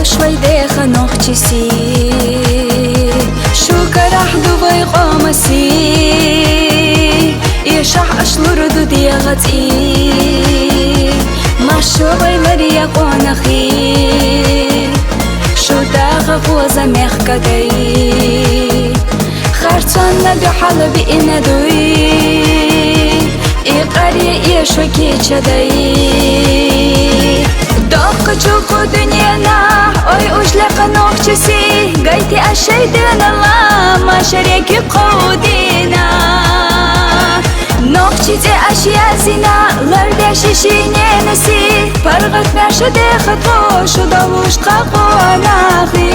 شويديخ نوختسي شو كرح دوبي قامسي يشح أشلور دودي غتي ما شو بيلري قونخي شو داغ غوزا مخكدي خرطان ندو حلبي إندوي إقاري إيشو كيشدي دوق چوكو دنيانا ой ушляк ногчиси гайти ашейдина лама шареки қодина ногчизе ашязина ларда шишиненаси паргат нашаде хато шудалуш қақонахи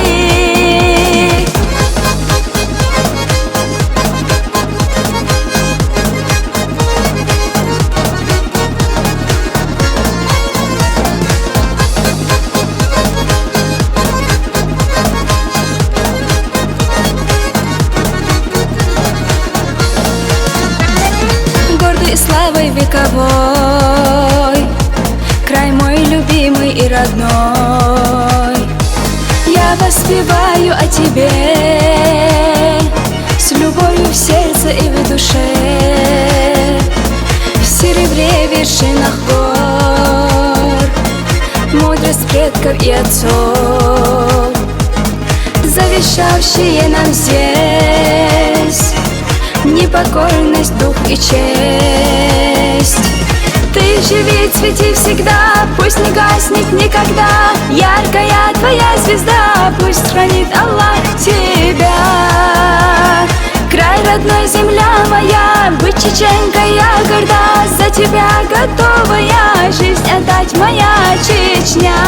славой вековой, край мой любимый и родной. Я воспеваю о тебе с любовью в сердце и в душе, в серебре вершинах гор, мудрость предков и отцов, завещавшие нам здесь непокорность, дух и честь. Ты живи, цвети всегда, пусть не гаснет никогда яркая твоя звезда, пусть хранит Аллах тебя. Край родной, земля моя, быть чеченкой я горда, за тебя готова я жизнь отдать, моя Чечня.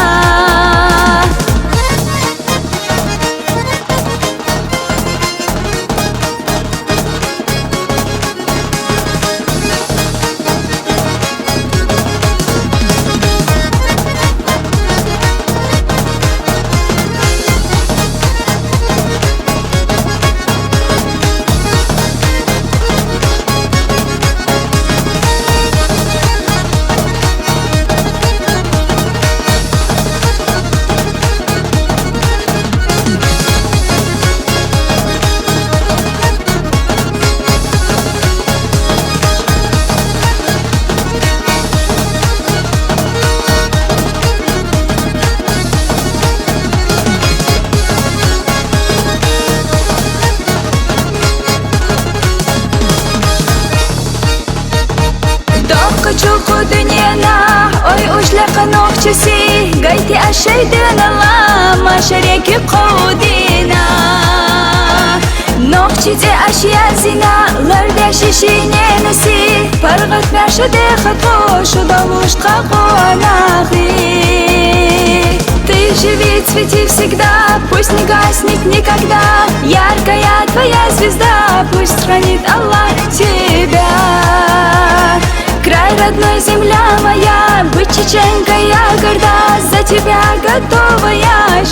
Чуку дуньяна, ой ушляк ногчиси гайти ашейдина лама шареки қодина ногчизе ашязина ларда шишиненаси паргат нашаде хато шудалуш қақонахи. Ты живи, цвети всегда, пусть не гаснет никогда яркая твоя звезда, пусть хранит Аллах тебя. Край родной, земля моя, быть чеченкой я горда, за тебя готова я